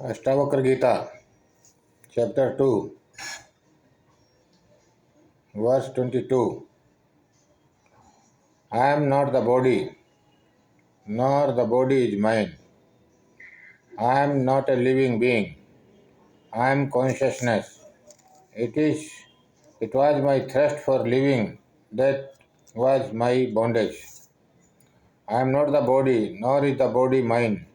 Astavakra Gita, chapter 2, verse 22. I am not the body, nor the body is mine. I am not a living being. I am consciousness. It is it was my thirst for living that was my bondage. I am not the body, nor is the body mine.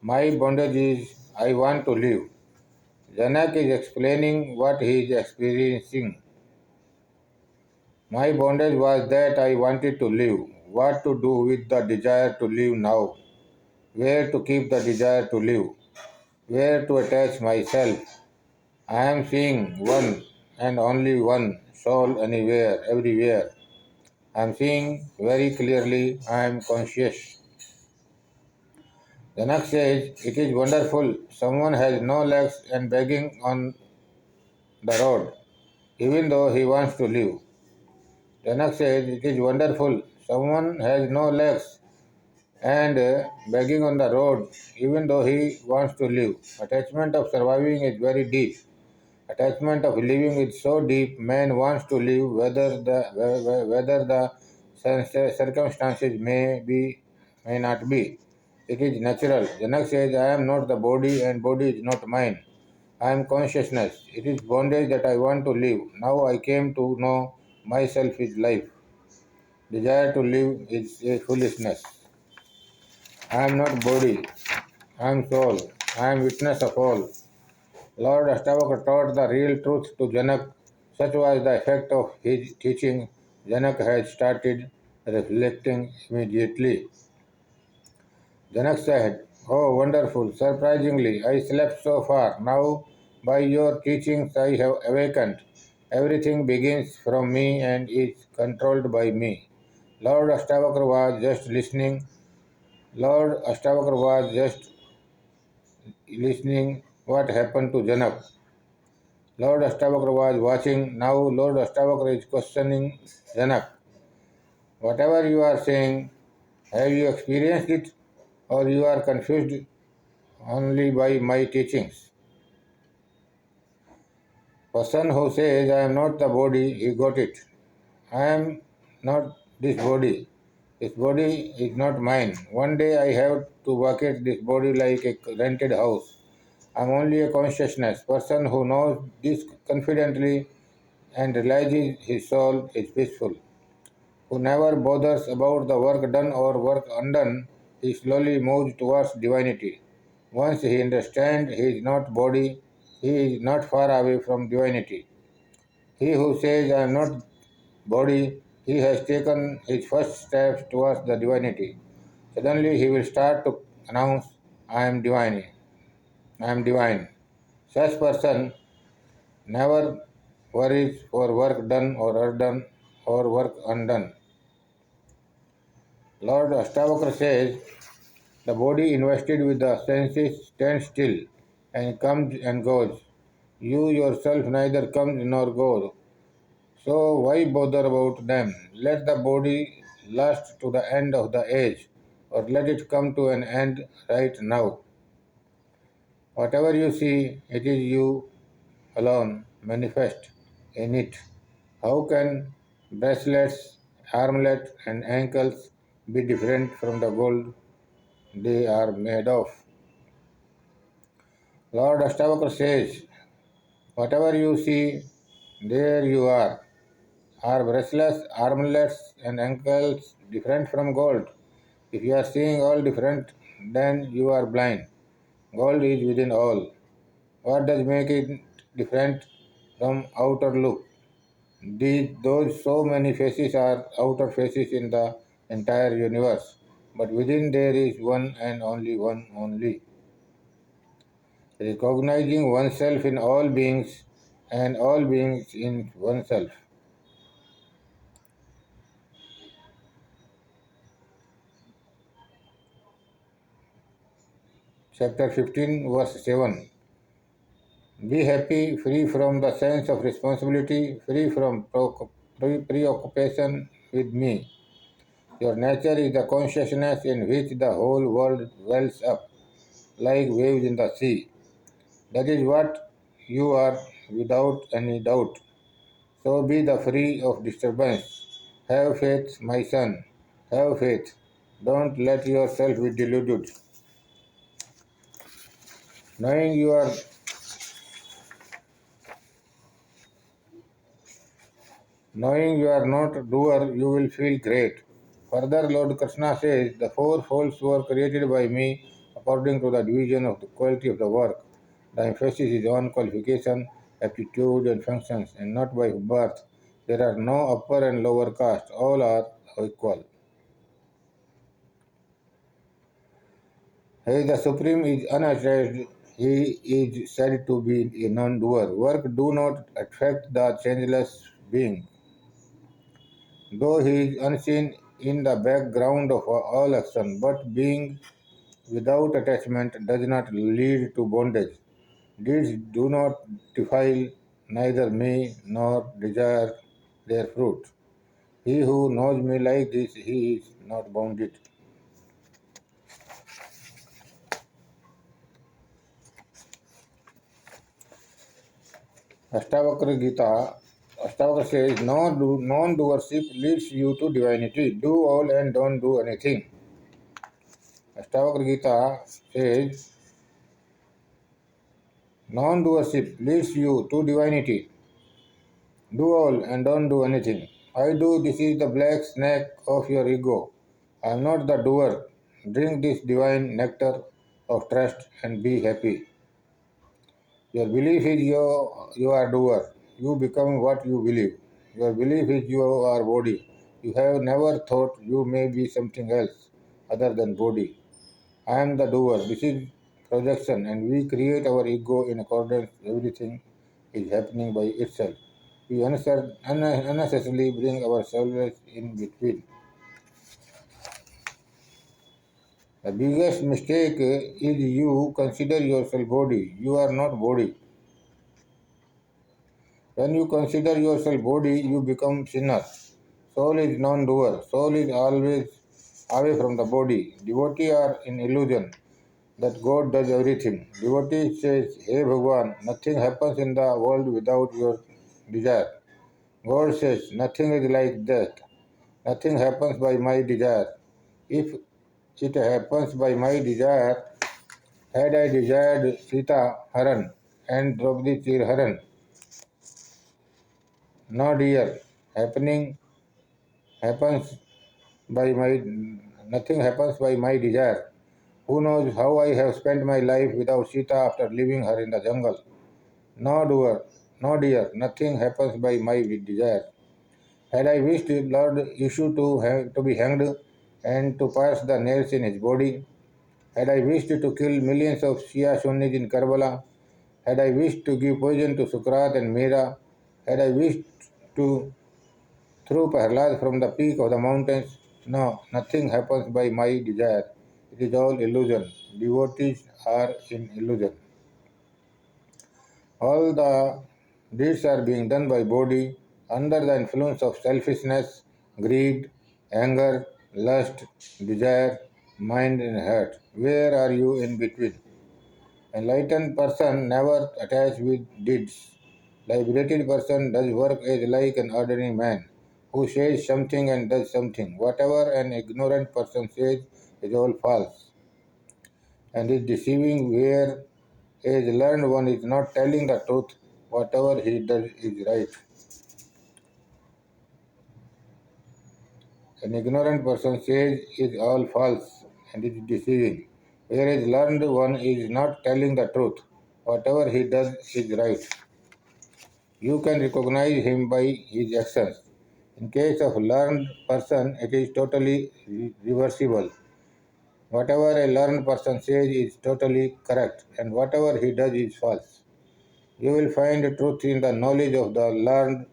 My bondage is I want to live. Janak is explaining what he is experiencing. My bondage was that I wanted to live. What to do with the desire to live now? Where to keep the desire to live? Where to attach myself? I am seeing one and only one soul anywhere, everywhere. I am seeing very clearly. I am conscious. Janak says, it is wonderful. Someone has no legs and begging on the road, even though he wants to live. Janak says, it is wonderful. Someone has no legs and begging on the road, even though he wants to live. Attachment of surviving is very deep. Attachment of living is so deep, man wants to live whether the circumstances may not be. It is natural. Janak says, I am not the body and body is not mine. I am consciousness. It is bondage that I want to live. Now I came to know myself is life. Desire to live is a foolishness. I am not body. I am soul. I am witness of all. Lord Astavakra taught the real truth to Janak. Such was the effect of his teaching. Janak had started reflecting immediately. Janak said, oh, wonderful, surprisingly, I slept so far. Now, by your teachings, I have awakened. Everything begins from me and is controlled by me. Lord Astavakra was just listening. Lord Astavakra was just listening what happened to Janak. Lord Astavakra was watching. Now Lord Astavakra is questioning Janak. Whatever you are saying, have you experienced it or you are confused only by my teachings? Person who says I am not the body, he got it. I am not this body. This body is not mine. One day I have to bucket this body like a rented house. I am only a consciousness. Person who knows this confidently and realizes his soul is peaceful. Who never bothers about the work done or work undone, he slowly moves towards divinity. Once he understands he is not body, he is not far away from divinity. He who says I am not body, he has taken his first steps towards the divinity. Suddenly he will start to announce, I am divine. I am divine. Such person never worries for work done or undone or work undone. Lord Astavakra says, the body invested with the senses stands still and comes and goes. You yourself neither comes nor goes. So why bother about them? Let the body last to the end of the age, or let it come to an end right now. Whatever you see, it is you alone manifest in it. How can bracelets, armlets, and ankles be different from the gold they are made of? Lord Astavakra says, whatever you see, there you are. Are bracelets, armlets, and ankles different from gold? If you are seeing all different, then you are blind. Gold is within all. What does make it different from outer look? Those so many faces are outer faces in the entire universe, but within there is one and only one only. Recognizing oneself in all beings and all beings in oneself. Chapter 15, verse 7. Be happy, free from the sense of responsibility, free from preoccupation with me. Your nature is the consciousness in which the whole world wells up. like waves in the sea. That is what you are without any doubt. So be the free of disturbance. Have faith, my son. Have faith. Don't let yourself be deluded. Knowing you are Knowing you are not a doer, you will feel great. Further, Lord Krishna says, the four folds were created by me according to the division of the quality of the work. The emphasis is on qualification, aptitude, and functions, and not by birth. There are no upper and lower caste, all are equal. As the Supreme is unattached, he is said to be a non doer. Work do not affect the changeless being. Though he is unseen in the background of all action, but being without attachment does not lead to bondage. Deeds do not defile neither me nor desire their fruit. He who knows me like this, he is not bounded. Astavakra Gita, Astavakra says, non-doership leads you to divinity. Do all and don't do anything. Astavakra Gita says, non-doership leads you to divinity. Do all and don't do anything. I do, this is the black snake of your ego. I am not the doer. Drink this divine nectar of trust and be happy. Your belief is you are doer. You become what you believe. Your belief is you are body. You have never thought you may be something else other than body. I am the doer. This is projection, and we create our ego in accordance. Everything is happening by itself. We unnecessarily bring ourselves in between. The biggest mistake is you consider yourself body. You are not body. When you consider yourself body, you become sinner. Soul is non-doer. Soul is always away from the body. Devotee are in illusion that God does everything. Devotee says, Hey Bhagwan, nothing happens in the world without your desire. God says, nothing is like that. Nothing happens by my desire. If it happens by my desire, had I desired Sita Haran and Draupadi Chir Haran, no dear, happening happens by my nothing happens by my desire. Who knows how I have spent my life without Sita after leaving her in the jungle? No doer, no dear, nothing happens by my desire. Had I wished Lord Yeshu to be hanged and to pierce the nails in his body, had I wished to kill millions of Shia Sunnis in Karbala, had I wished to give poison to Sukrat and Mira, had I wished to throw Prahlad from the peak of the mountains, no, nothing happens by my desire. It is all illusion. Devotees are in illusion. All the deeds are being done by body under the influence of selfishness, greed, anger, lust, desire, mind and heart. Where are you in between? Enlightened person never attached with deeds. Liberated person does work as like an ordinary man who says something and does something. Whatever an ignorant person says is all false and is deceiving, where as learned one is not telling the truth. Whatever he does is right. An ignorant person says is all false and is deceiving, whereas learned one is not telling the truth. Whatever he does is right. You can recognize him by his actions. In case of learned person, it is totally reversible. Whatever a learned person says is totally correct, and whatever he does is false. You will find truth in the knowledge of the learned,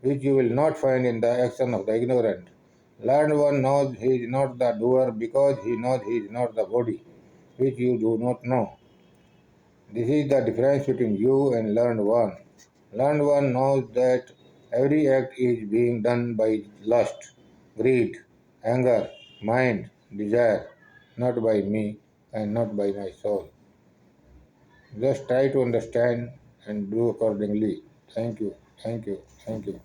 which you will not find in the action of the ignorant. Learned one knows he is not the doer because he knows he is not the body, which you do not know. This is the difference between you and learned one. Learned one knows that every act is being done by lust, greed, anger, mind, desire, not by me and not by my soul. Just try to understand and do accordingly. Thank you, thank you, thank you.